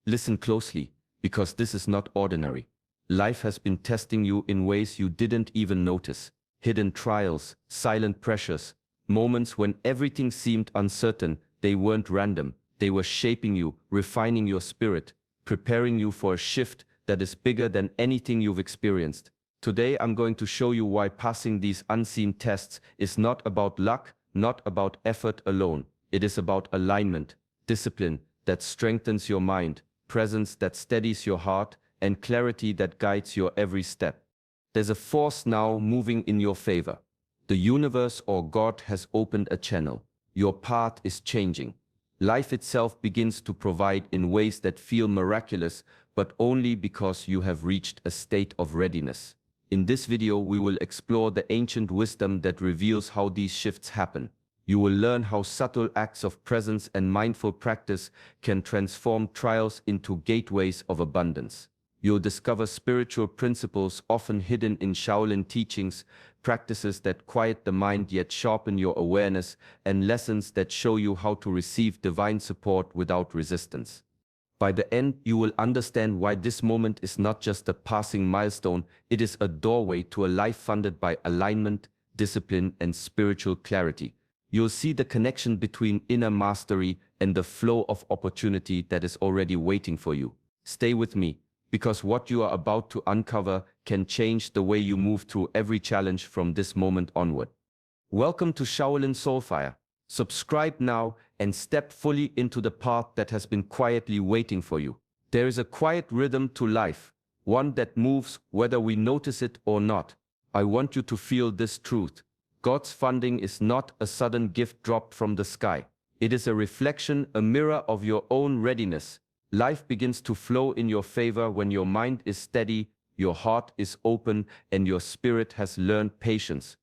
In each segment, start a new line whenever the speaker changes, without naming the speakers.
Listen closely, because this is not ordinary. Life has been testing you in ways you didn't even notice. Hidden trials, silent pressures, moments when everything seemed uncertain. They weren't random. They were shaping you, refining your spirit, preparing you for a shift that is bigger than anything you've experienced. Today I'm going to show you why passing these unseen tests is not about luck, not about effort alone. It is about alignment, discipline that strengthens your mind, presence that steadies your heart, and clarity that guides your every step. There's a force now moving in your favor. The universe or God has opened a channel. Your path is changing. Life itself begins to provide in ways that feel miraculous, but only because you have reached a state of readiness. In this video, we will explore the ancient wisdom that reveals how these shifts happen. You will learn how subtle acts of presence and mindful practice can transform trials into gateways of abundance. You'll discover spiritual principles often hidden in Shaolin teachings, practices that quiet the mind yet sharpen your awareness, and lessons that show you how to receive divine support without resistance. By the end, you will understand why this moment is not just a passing milestone, it is a doorway to a life funded by alignment, discipline, and spiritual clarity. You'll see the connection between inner mastery and the flow of opportunity that is already waiting for you. Stay with me, because what you are about to uncover can change the way you move through every challenge from this moment onward. Welcome to Shaolin Soulfire. Subscribe now and step fully into the path that has been quietly waiting for you. There is a quiet rhythm to life, one that moves whether we notice it or not. I want you to feel this truth. God's funding is not a sudden gift dropped from the sky. It is a reflection, a mirror of your own readiness. Life begins to flow in your favor when your mind is steady, your heart is open, and your spirit has learned patience.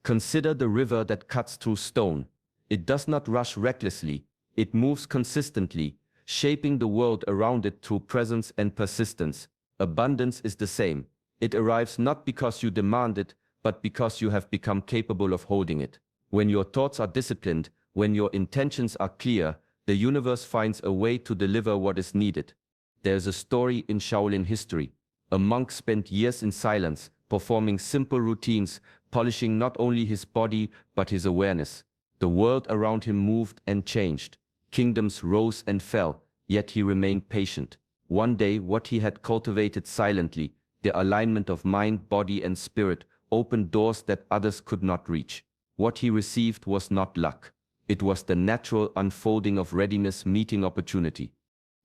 Consider the river that cuts through stone. It does not rush recklessly. It moves consistently, shaping the world around it through presence and persistence. Abundance is the same. It arrives not because you demand it, but because you have become capable of holding it. When your thoughts are disciplined, when your intentions are clear, the universe finds a way to deliver what is needed. There's a story in Shaolin history. A monk spent years in silence, performing simple routines, polishing not only his body but his awareness. The world around him moved and changed. Kingdoms rose and fell, yet he remained patient. One day, what he had cultivated silently, the alignment of mind, body, and spirit, opened doors that others could not reach. What he received was not luck. It was the natural unfolding of readiness meeting opportunity.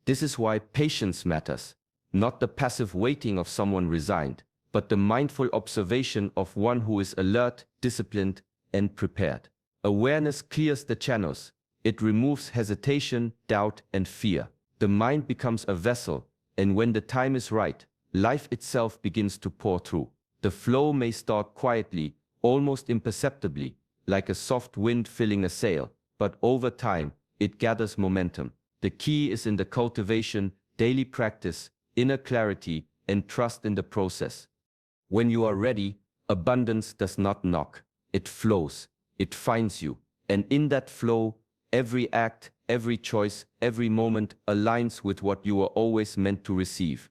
This is why patience matters. Not the passive waiting of someone resigned, but the mindful observation of one who is alert, disciplined, and prepared. Awareness clears the channels. It removes hesitation, doubt, and fear. The mind becomes a vessel, and when the time is right, life itself begins to pour through. The flow may start quietly, almost imperceptibly, like a soft wind filling a sail, but over time, it gathers momentum. The key is in the cultivation, daily practice, inner clarity, and trust in the process. When you are ready, abundance does not knock. It flows. It finds you. And in that flow, every act, every choice, every moment aligns with what you were always meant to receive.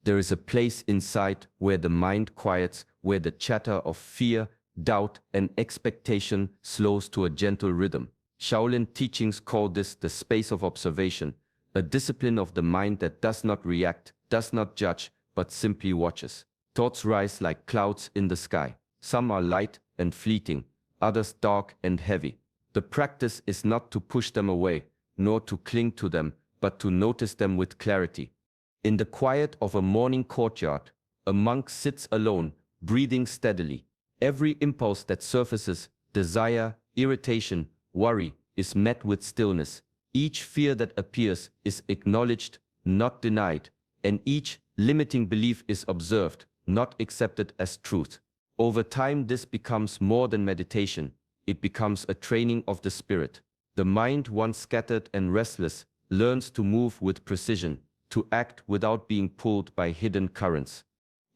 There is a place inside where the mind quiets, where the chatter of fear, doubt, and expectation slows to a gentle rhythm. Shaolin teachings call this the space of observation, a discipline of the mind that does not react, does not judge, but simply watches. Thoughts rise like clouds in the sky. Some are light and fleeting, others dark and heavy. The practice is not to push them away, nor to cling to them, but to notice them with clarity. In the quiet of a morning courtyard, a monk sits alone, breathing steadily. Every impulse that surfaces, desire, irritation, worry, is met with stillness. Each fear that appears is acknowledged, not denied, and each limiting belief is observed, not accepted as truth. Over time, this becomes more than meditation. It becomes a training of the spirit. The mind, once scattered and restless, learns to move with precision, to act without being pulled by hidden currents.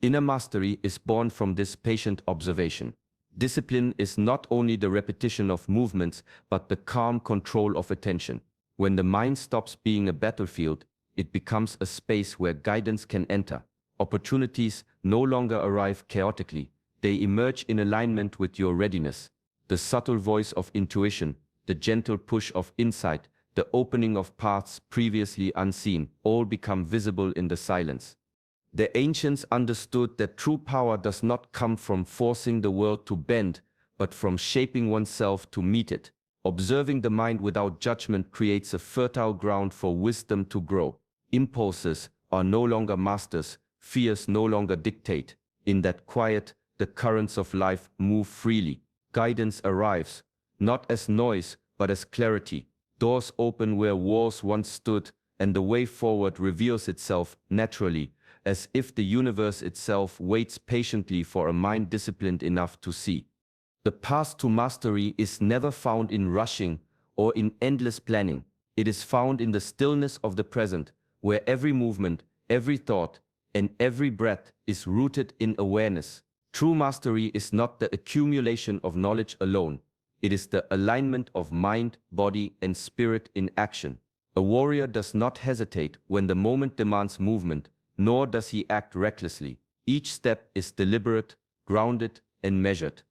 Inner mastery is born from this patient observation. Discipline is not only the repetition of movements, but the calm control of attention. When the mind stops being a battlefield, it becomes a space where guidance can enter. Opportunities no longer arrive chaotically. They emerge in alignment with your readiness. The subtle voice of intuition, the gentle push of insight, the opening of paths previously unseen, all become visible in the silence. The ancients understood that true power does not come from forcing the world to bend, but from shaping oneself to meet it. Observing the mind without judgment creates a fertile ground for wisdom to grow. Impulses are no longer masters, fears no longer dictate. In that quiet, the currents of life move freely. Guidance arrives, not as noise, but as clarity. Doors open where walls once stood, and the way forward reveals itself naturally, as if the universe itself waits patiently for a mind disciplined enough to see. The path to mastery is never found in rushing or in endless planning. It is found in the stillness of the present, where every movement, every thought, and every breath is rooted in awareness. True mastery is not the accumulation of knowledge alone. It is the alignment of mind, body, and spirit in action. A warrior does not hesitate when the moment demands movement, nor does he act recklessly. Each step is deliberate, grounded, and measured.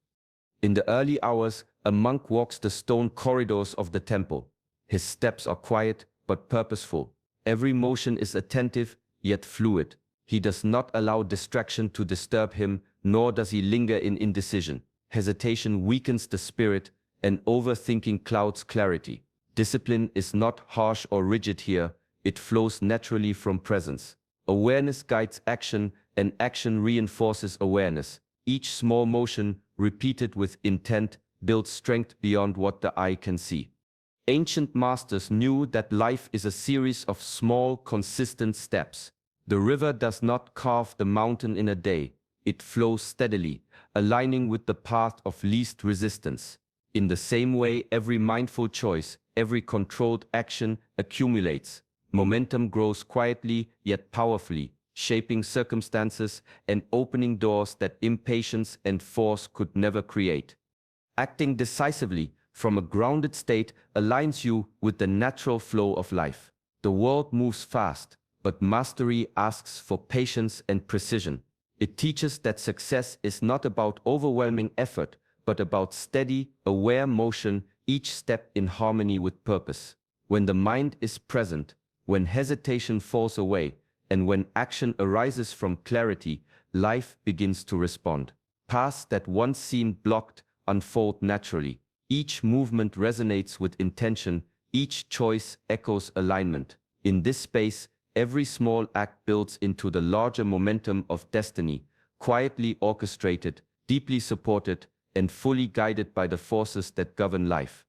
In the early hours, a monk walks the stone corridors of the temple. His steps are quiet but purposeful. Every motion is attentive yet fluid. He does not allow distraction to disturb him, nor does he linger in indecision. Hesitation weakens the spirit, and overthinking clouds clarity. Discipline is not harsh or rigid here, it flows naturally from presence. Awareness guides action, and action reinforces awareness. Each small motion, repeated with intent, builds strength beyond what the eye can see. Ancient masters knew that life is a series of small, consistent steps. The river does not carve the mountain in a day. It flows steadily, aligning with the path of least resistance. In the same way, every mindful choice, every controlled action accumulates. Momentum grows quietly yet powerfully, shaping circumstances and opening doors that impatience and force could never create. Acting decisively from a grounded state aligns you with the natural flow of life. The world moves fast, but mastery asks for patience and precision. It teaches that success is not about overwhelming effort, but about steady, aware motion, each step in harmony with purpose. When the mind is present, when hesitation falls away, and when action arises from clarity, life begins to respond. Paths that once seemed blocked unfold naturally. Each movement resonates with intention, each choice echoes alignment. In this space, every small act builds into the larger momentum of destiny, quietly orchestrated, deeply supported, and fully guided by the forces that govern life.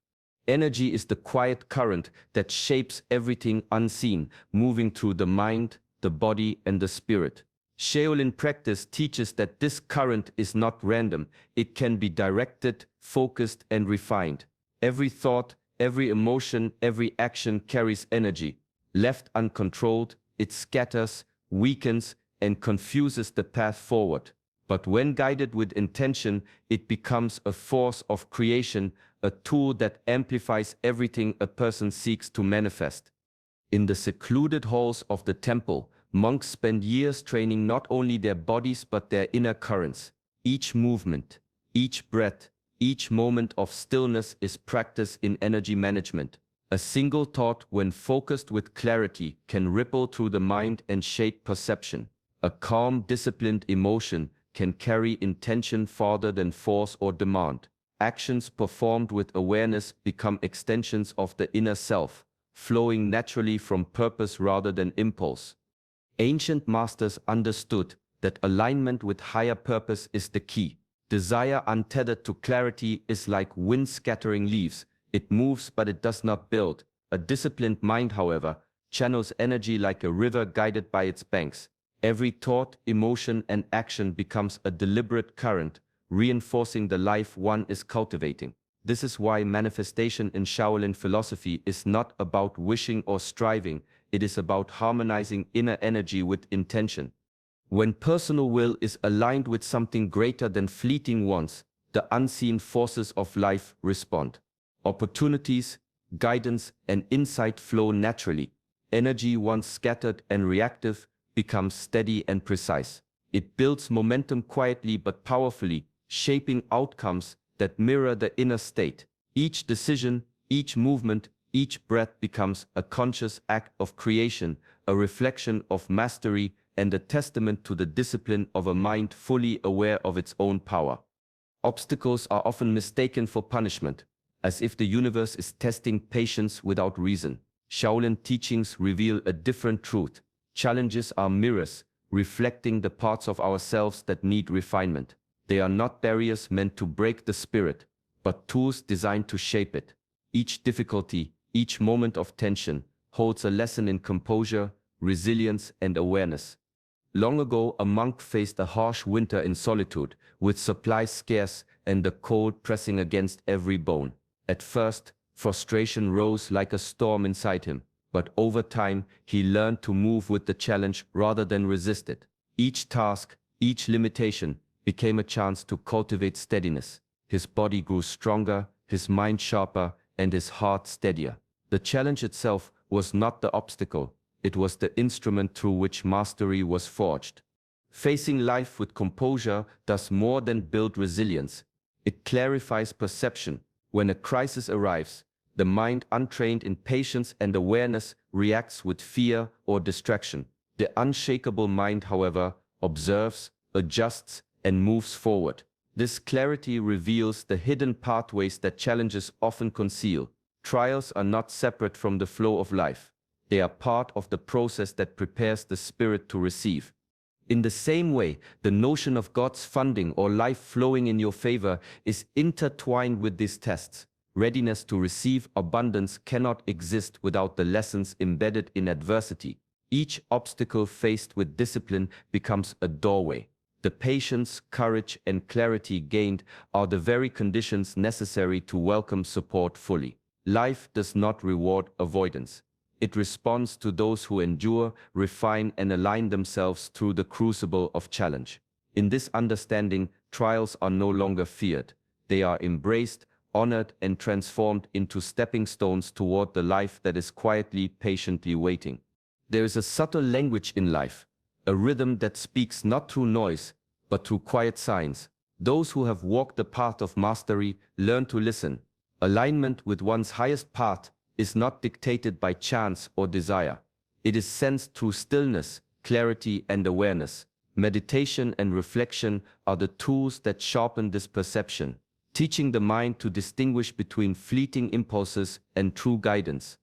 Energy is the quiet current that shapes everything unseen, moving through the mind, the body, and the spirit. Shaolin practice teaches that this current is not random. It can be directed, focused, and refined. Every thought, every emotion, every action carries energy. Left uncontrolled, it scatters, weakens, and confuses the path forward. But when guided with intention, it becomes a force of creation, a tool that amplifies everything a person seeks to manifest. In the secluded halls of the temple, monks spend years training not only their bodies but their inner currents. Each movement, each breath, each moment of stillness is practice in energy management. A single thought, when focused with clarity, can ripple through the mind and shape perception. A calm, disciplined emotion can carry intention farther than force or demand. Actions performed with awareness become extensions of the inner self, flowing naturally from purpose rather than impulse. Ancient masters understood that alignment with higher purpose is the key. Desire untethered to clarity is like wind scattering leaves. It moves but it does not build. A disciplined mind, however, channels energy like a river guided by its banks. Every thought, emotion, and action becomes a deliberate current, reinforcing the life one is cultivating. This is why manifestation in Shaolin philosophy is not about wishing or striving, it is about harmonizing inner energy with intention. When personal will is aligned with something greater than fleeting wants, the unseen forces of life respond. Opportunities, guidance, and insight flow naturally. Energy once scattered and reactive becomes steady and precise. It builds momentum quietly but powerfully, shaping outcomes that mirror the inner state. Each decision, each movement, each breath becomes a conscious act of creation, a reflection of mastery, and a testament to the discipline of a mind fully aware of its own power. Obstacles are often mistaken for punishment, as if the universe is testing patience without reason. Shaolin teachings reveal a different truth. Challenges are mirrors, reflecting the parts of ourselves that need refinement. They are not barriers meant to break the spirit, but tools designed to shape it. Each difficulty, each moment of tension, holds a lesson in composure, resilience, and awareness. Long ago, a monk faced a harsh winter in solitude, with supplies scarce and the cold pressing against every bone. At first, frustration rose like a storm inside him, but over time, he learned to move with the challenge rather than resist it. Each task, each limitation, became a chance to cultivate steadiness. His body grew stronger, his mind sharper, and his heart steadier. The challenge itself was not the obstacle, it was the instrument through which mastery was forged. Facing life with composure does more than build resilience. It clarifies perception. When a crisis arrives, the mind untrained in patience and awareness reacts with fear or distraction. The unshakable mind, however, observes, adjusts, and moves forward. This clarity reveals the hidden pathways that challenges often conceal. Trials are not separate from the flow of life. They are part of the process that prepares the spirit to receive. In the same way, the notion of God's funding or life flowing in your favor is intertwined with these tests. Readiness to receive abundance cannot exist without the lessons embedded in adversity. Each obstacle faced with discipline becomes a doorway. The patience, courage, and clarity gained are the very conditions necessary to welcome support fully. Life does not reward avoidance. It responds to those who endure, refine, and align themselves through the crucible of challenge. In this understanding, trials are no longer feared. They are embraced, honored, and transformed into stepping stones toward the life that is quietly, patiently waiting. There is a subtle language in life, a rhythm that speaks not through noise, but through quiet signs. Those who have walked the path of mastery learn to listen. Alignment with one's highest path is not dictated by chance or desire. It is sensed through stillness, clarity, and awareness. Meditation and reflection are the tools that sharpen this perception, teaching the mind to distinguish between fleeting impulses and true guidance.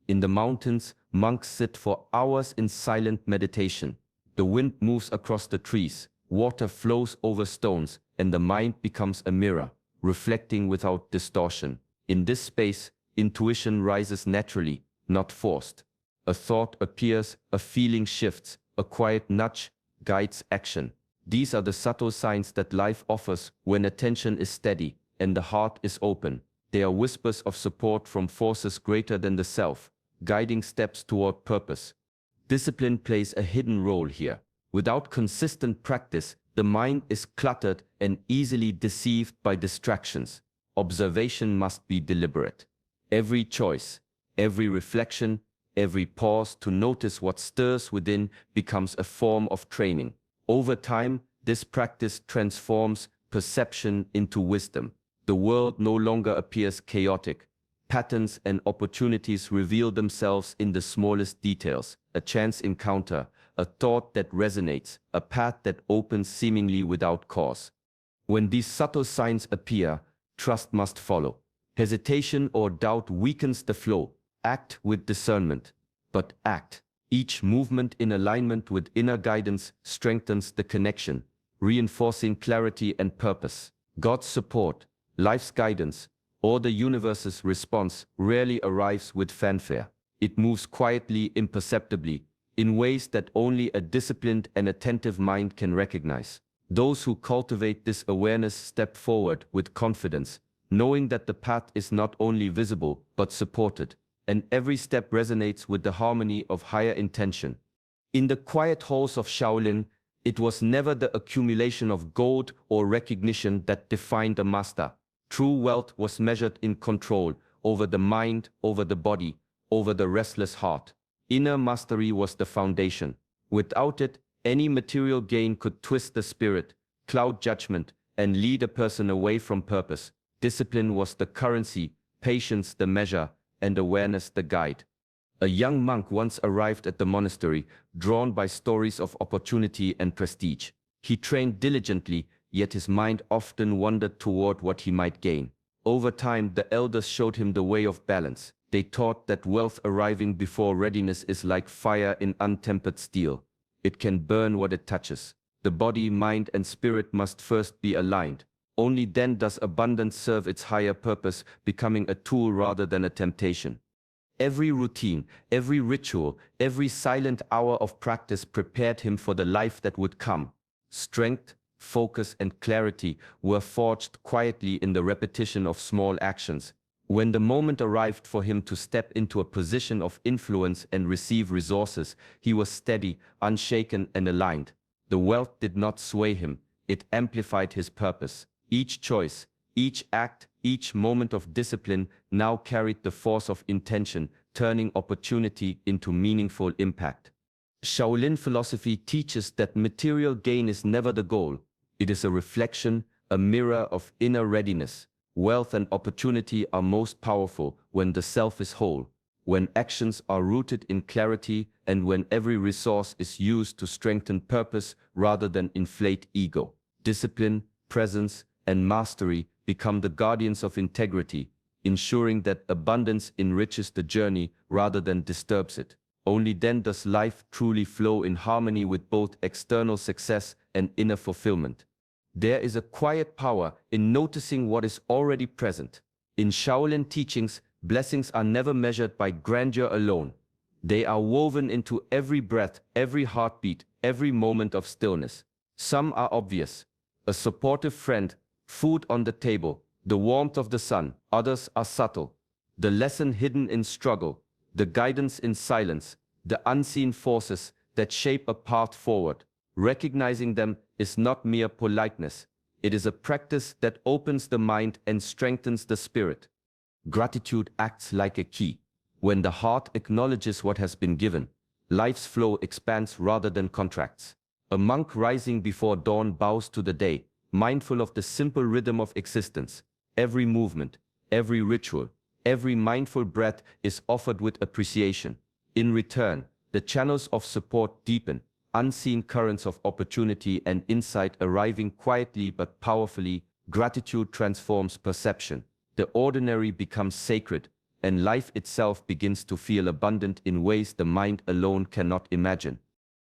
In the mountains, monks sit for hours in silent meditation. The wind moves across the trees, water flows over stones, and the mind becomes a mirror, reflecting without distortion. In this space, intuition rises naturally, not forced. A thought appears, a feeling shifts, a quiet nudge guides action. These are the subtle signs that life offers when attention is steady and the heart is open. They are whispers of support from forces greater than the self, guiding steps toward purpose. Discipline plays a hidden role here. Without consistent practice, the mind is cluttered and easily deceived by distractions. Observation must be deliberate. Every choice, every reflection, every pause to notice what stirs within becomes a form of training. Over time, this practice transforms perception into wisdom. The world no longer appears chaotic. Patterns and opportunities reveal themselves in the smallest details. A chance encounter, a thought that resonates, a path that opens seemingly without cause. When these subtle signs appear, trust must follow. Hesitation or doubt weakens the flow. Act with discernment, but act. Each movement in alignment with inner guidance strengthens the connection, reinforcing clarity and purpose. God's support, life's guidance, or the universe's response rarely arrives with fanfare. It moves quietly, imperceptibly, in ways that only a disciplined and attentive mind can recognize. Those who cultivate this awareness step forward with confidence, knowing that the path is not only visible but supported, and every step resonates with the harmony of higher intention. In the quiet halls of Shaolin, it was never the accumulation of gold or recognition that defined a master. True wealth was measured in control over the mind, over the body, over the restless heart. Inner mastery was the foundation. Without it, any material gain could twist the spirit, cloud judgment, and lead a person away from purpose. Discipline was the currency, patience the measure, and awareness the guide. A young monk once arrived at the monastery, drawn by stories of opportunity and prestige. He trained diligently, yet his mind often wandered toward what he might gain. Over time, the elders showed him the way of balance. They taught that wealth arriving before readiness is like fire in untempered steel. It can burn what it touches. The body, mind, and spirit must first be aligned. Only then does abundance serve its higher purpose, becoming a tool rather than a temptation. Every routine, every ritual, every silent hour of practice prepared him for the life that would come. Strength, focus, and clarity were forged quietly in the repetition of small actions. When the moment arrived for him to step into a position of influence and receive resources, he was steady, unshaken, and aligned. The wealth did not sway him, it amplified his purpose. Each choice, each act, each moment of discipline now carried the force of intention, turning opportunity into meaningful impact. Shaolin philosophy teaches that material gain is never the goal. It is a reflection, a mirror of inner readiness. Wealth and opportunity are most powerful when the self is whole, when actions are rooted in clarity, and when every resource is used to strengthen purpose rather than inflate ego. Discipline, presence, and mastery become the guardians of integrity, ensuring that abundance enriches the journey rather than disturbs it. Only then does life truly flow in harmony with both external success and inner fulfillment. There is a quiet power in noticing what is already present. In Shaolin teachings, blessings are never measured by grandeur alone. They are woven into every breath, every heartbeat, every moment of stillness. Some are obvious: a supportive friend, food on the table, the warmth of the sun. Others are subtle: the lesson hidden in struggle, the guidance in silence, the unseen forces that shape a path forward. Recognizing them is not mere politeness. It is a practice that opens the mind and strengthens the spirit. Gratitude acts like a key. When the heart acknowledges what has been given, life's flow expands rather than contracts. A monk rising before dawn bows to the day, mindful of the simple rhythm of existence. Every movement, every ritual, every mindful breath is offered with appreciation. In return, the channels of support deepen, unseen currents of opportunity and insight arriving quietly but powerfully. Gratitude transforms perception. The ordinary becomes sacred, and life itself begins to feel abundant in ways the mind alone cannot imagine.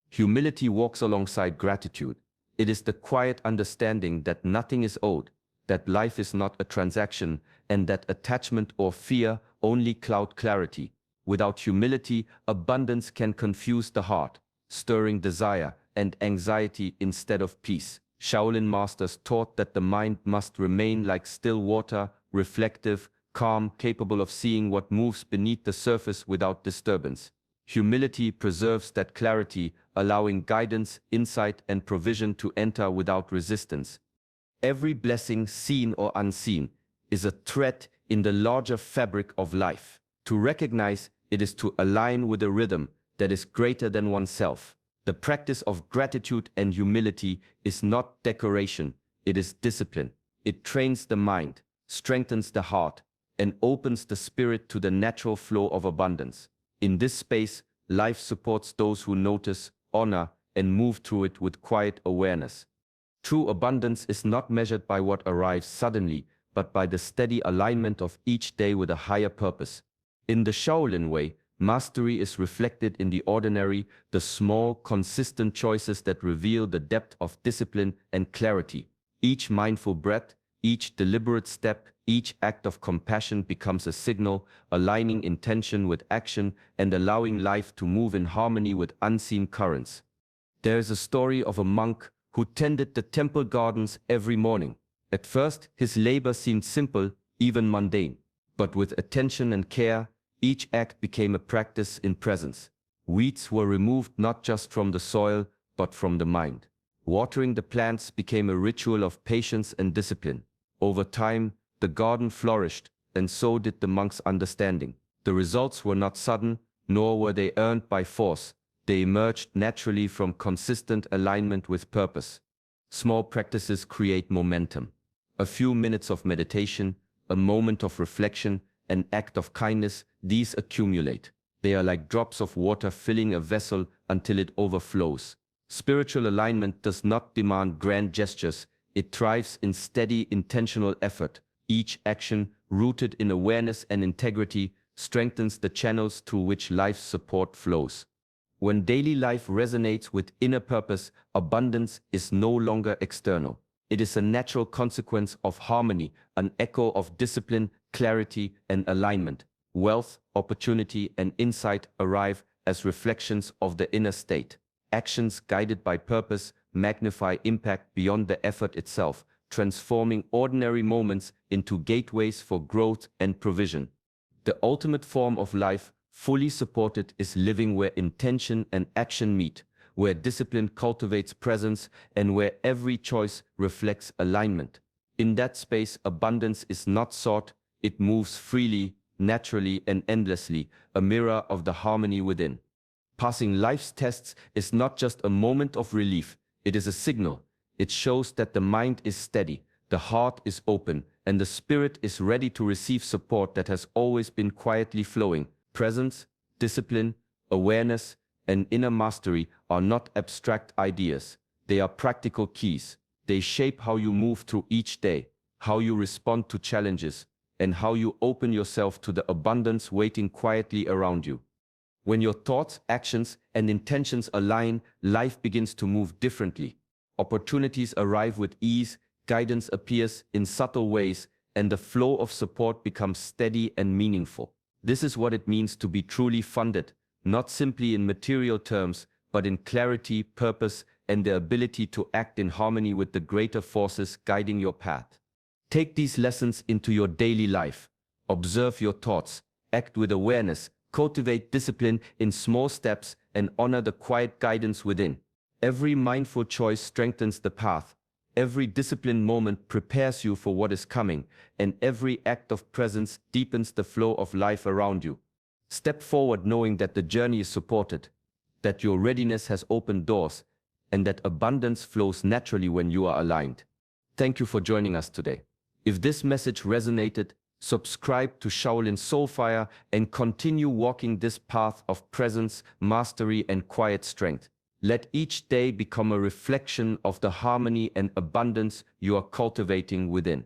Humility walks alongside gratitude. It is the quiet understanding that nothing is owed, that life is not a transaction, and that attachment or fear only cloud clarity. Without humility, abundance can confuse the heart, stirring desire and anxiety instead of peace. Shaolin masters taught that the mind must remain like still water, reflective, calm, capable of seeing what moves beneath the surface without disturbance. Humility preserves that clarity, allowing guidance, insight, and provision to enter without resistance. Every blessing, seen or unseen, is a thread in the larger fabric of life. To recognize it is to align with a rhythm that is greater than oneself. The practice of gratitude and humility is not decoration, it is discipline. It trains the mind, strengthens the heart, and opens the spirit to the natural flow of abundance. In this space, life supports those who notice, honor, and move through it with quiet awareness. True abundance is not measured by what arrives suddenly, but by the steady alignment of each day with a higher purpose. In the Shaolin way, mastery is reflected in the ordinary, the small, consistent choices that reveal the depth of discipline and clarity. Each mindful breath, each deliberate step, each act of compassion becomes a signal, aligning intention with action and allowing life to move in harmony with unseen currents. There is a story of a monk who tended the temple gardens every morning. At first, his labor seemed simple, even mundane. But with attention and care, each act became a practice in presence. Weeds were removed not just from the soil, but from the mind. Watering the plants became a ritual of patience and discipline. Over time, the garden flourished, and so did the monk's understanding. The results were not sudden, nor were they earned by force. They emerged naturally from consistent alignment with purpose. Small practices create momentum. A few minutes of meditation, a moment of reflection, an act of kindness, these accumulate. They are like drops of water filling a vessel until it overflows. Spiritual alignment does not demand grand gestures. It thrives in steady, intentional effort. Each action, rooted in awareness and integrity, strengthens the channels through which life's support flows. When daily life resonates with inner purpose, abundance is no longer external. It is a natural consequence of harmony, an echo of discipline, clarity, and alignment. Wealth, opportunity, and insight arrive as reflections of the inner state. Actions guided by purpose magnify impact beyond the effort itself, transforming ordinary moments into gateways for growth and provision. The ultimate form of life, fully supported, is living where intention and action meet, where discipline cultivates presence, and where every choice reflects alignment. In that space, abundance is not sought, it moves freely, naturally, and endlessly, a mirror of the harmony within. Passing life's tests is not just a moment of relief, it is a signal. It shows that the mind is steady, the heart is open, and the spirit is ready to receive support that has always been quietly flowing. Presence, discipline, awareness, and inner mastery are not abstract ideas. They are practical keys. They shape how you move through each day, how you respond to challenges, and how you open yourself to the abundance waiting quietly around you. When your thoughts, actions, and intentions align, life begins to move differently. Opportunities arrive with ease, guidance appears in subtle ways, and the flow of support becomes steady and meaningful. This is what it means to be truly funded, not simply in material terms, but in clarity, purpose, and the ability to act in harmony with the greater forces guiding your path. Take these lessons into your daily life. Observe your thoughts, act with awareness, cultivate discipline in small steps, and honor the quiet guidance within. Every mindful choice strengthens the path. Every disciplined moment prepares you for what is coming, and every act of presence deepens the flow of life around you. Step forward knowing that the journey is supported, that your readiness has opened doors, and that abundance flows naturally when you are aligned. Thank you for joining us today. If this message resonated, subscribe to Shaolin Soulfire and continue walking this path of presence, mastery, and quiet strength. Let each day become a reflection of the harmony and abundance you are cultivating within.